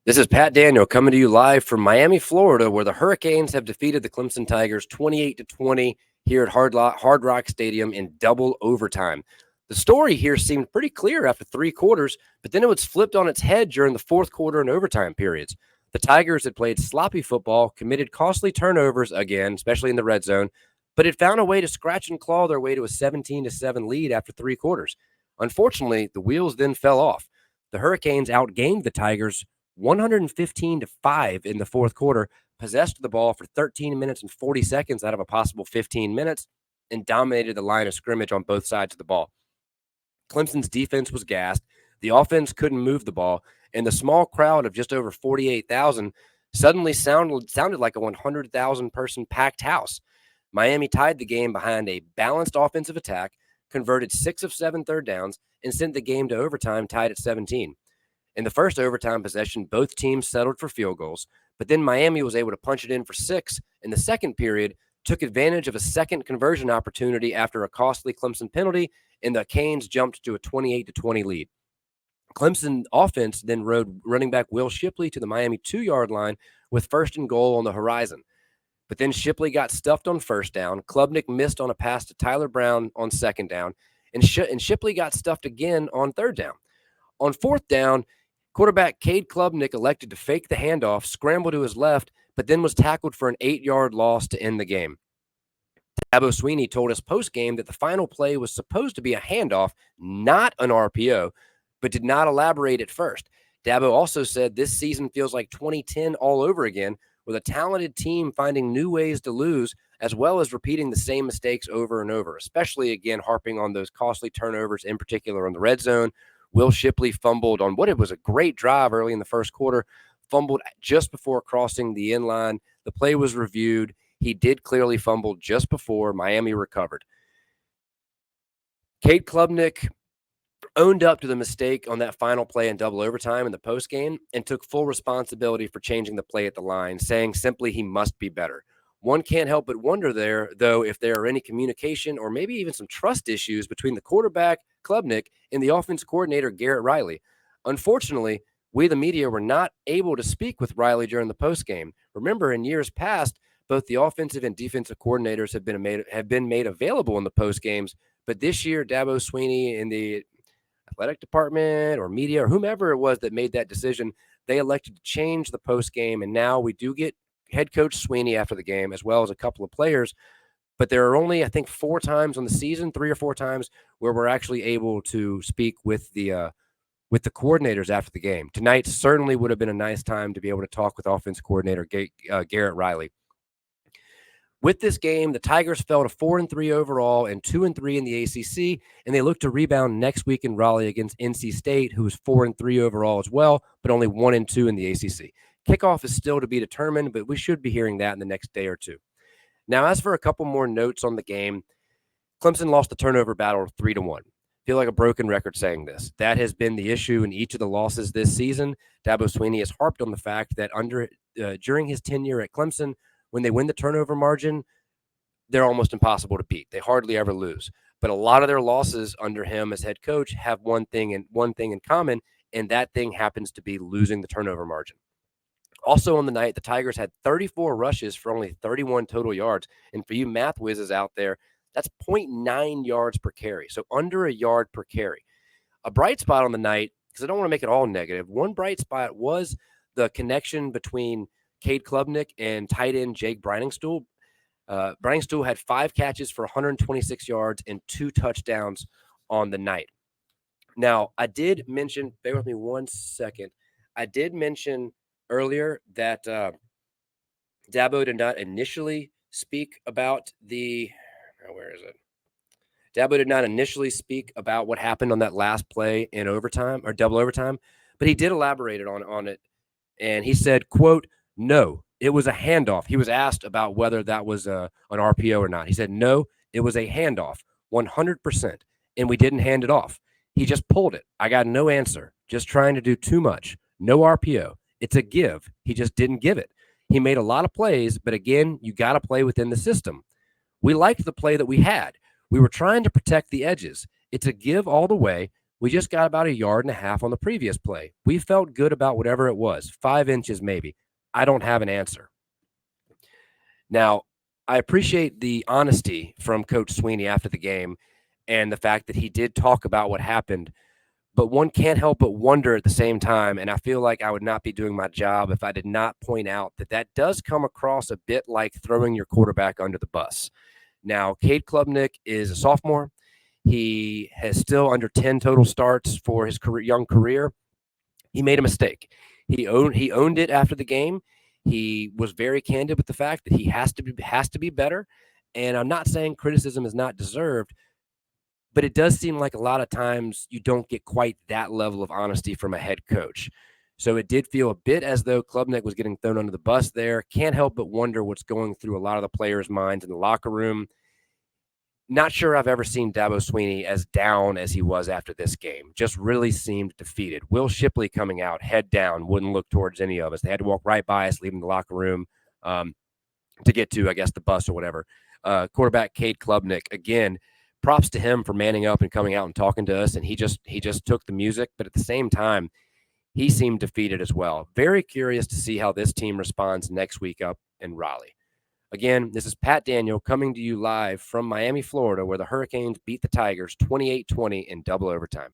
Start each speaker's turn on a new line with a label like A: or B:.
A: This is Pat Daniel coming to you live from Miami, Florida, where the Hurricanes have defeated the Clemson Tigers 28-20 here at Hard Rock Stadium in double overtime. The story here seemed pretty clear after three quarters, but then it was flipped on its head during the fourth quarter and overtime periods. The Tigers had played sloppy football, committed costly turnovers again, especially in the red zone, but had found a way to scratch and claw their way to a 17-7 lead after three quarters. Unfortunately, the wheels then fell off. The Hurricanes outgained the Tigers 115-5 in the fourth quarter, possessed the ball for 13 minutes and 40 seconds out of a possible 15 minutes, and dominated the line of scrimmage on both sides of the ball. Clemson's defense was gassed. The offense couldn't move the ball, and the small crowd of just over 48,000 suddenly sounded like a 100,000 person packed house. Miami tied the game behind a balanced offensive attack, converted 6 of 7 third downs, and sent the game to overtime tied at 17. In the first overtime possession, both teams settled for field goals, but then Miami was able to punch it in for 6 in the second period, took advantage of a second conversion opportunity after a costly Clemson penalty, and the Canes jumped to a 28-20 lead. Clemson offense then rode running back Will Shipley to the Miami 2-yard line with first and goal on the horizon. But then Shipley got stuffed on first down. Klubnik missed on a pass to Tyler Brown on second down, and Shipley got stuffed again on third down. On fourth down, quarterback Cade Klubnik elected to fake the handoff, scramble to his left, but then was tackled for an 8-yard loss to end the game. Dabo Swinney told us post-game that the final play was supposed to be a handoff, not an RPO, but did not elaborate at first. Dabo also said this season feels like 2010 all over again, with a talented team finding new ways to lose, as well as repeating the same mistakes over and over, especially, again, harping on those costly turnovers, in particular on the red zone. Will Shipley fumbled on what it was a great drive early in the first quarter, fumbled just before crossing the end line. The play was reviewed. He did clearly fumble just before Miami recovered. Cade Klubnik owned up to the mistake on that final play in double overtime in the postgame and took full responsibility for changing the play at the line, saying simply he must be better. One can't help but wonder there, though, if there are any communication or maybe even some trust issues between the quarterback, Klubnik, and the offense coordinator, Garrett Riley. Unfortunately, we, the media, were not able to speak with Riley during the postgame. Remember, in years past, both the offensive and defensive coordinators have been made available in the postgames, but this year, Dabo Swinney and the athletic department or media or whomever it was that made that decision, they elected to change the post game, and now we do get head coach Swinney after the game as well as a couple of players. But there are only, I think, 4 times on the season, 3 or 4 times, where we're actually able to speak with the coordinators after the game. Tonight certainly would have been a nice time to be able to talk with offense coordinator Garrett Riley. With this game, the Tigers fell to 4-3 overall and 2-3 in the ACC, and they look to rebound next week in Raleigh against NC State, who is 4-3 overall as well, but only 1-2 in the ACC. Kickoff is still to be determined, but we should be hearing that in the next day or two. Now, as for a couple more notes on the game, Clemson lost the turnover battle 3-1. Feel like a broken record saying this. That has been the issue in each of the losses this season. Dabo Swinney has harped on the fact that during his tenure at Clemson, when they win the turnover margin, they're almost impossible to beat. They hardly ever lose. But a lot of their losses under him as head coach have one thing in common, and that thing happens to be losing the turnover margin. Also on the night, the Tigers had 34 rushes for only 31 total yards. And for you math whizzes out there, that's 0.9 yards per carry, so under a yard per carry. A bright spot on the night, because I don't want to make it all negative, one bright spot was the connection between Cade Klubnik and tight end Jake Briningstool. Briningstool had 5 catches for 126 yards and 2 touchdowns on the night. Now, I did mention, bear with me 1 second. I did mention earlier that Dabo did not initially speak about where is it? Dabo did not initially speak about what happened on that last play in overtime or double overtime, but he did elaborate on it. And he said, quote, "No, it was a handoff." He was asked about whether that was an RPO or not. He said, "No, it was a handoff, 100%, and we didn't hand it off. He just pulled it. I got no answer. Just trying to do too much. No RPO. It's a give. He just didn't give it. He made a lot of plays, but again, you got to play within the system. We liked the play that we had. We were trying to protect the edges. It's a give all the way. We just got about a yard and a half on the previous play. We felt good about whatever it was, 5 inches maybe. I don't have an answer. Now, I appreciate the honesty from Coach Sweeney after the game and the fact that he did talk about what happened, but one can't help but wonder at the same time, and I feel like I would not be doing my job if I did not point out that that does come across a bit like throwing your quarterback under the bus. Now, Cade Klubnik is a sophomore. He has still under 10 total starts for his young career. He made a mistake. He owned it after the game. He was very candid with the fact that he has to be better. And I'm not saying criticism is not deserved, but it does seem like a lot of times you don't get quite that level of honesty from a head coach. So it did feel a bit as though Klubnik was getting thrown under the bus there. Can't help but wonder what's going through a lot of the players' minds in the locker room. Not sure I've ever seen Dabo Sweeney as down as he was after this game. Just really seemed defeated. Will Shipley coming out, head down, wouldn't look towards any of us. They had to walk right by us, leaving the locker room to get to, I guess, the bus or whatever. Quarterback Cade Klubnik, again, props to him for manning up and coming out and talking to us. And he just took the music, but at the same time, he seemed defeated as well. Very curious to see how this team responds next week up in Raleigh. Again, this is Pat Daniel coming to you live from Miami, Florida, where the Hurricanes beat the Tigers 28-20 in double overtime.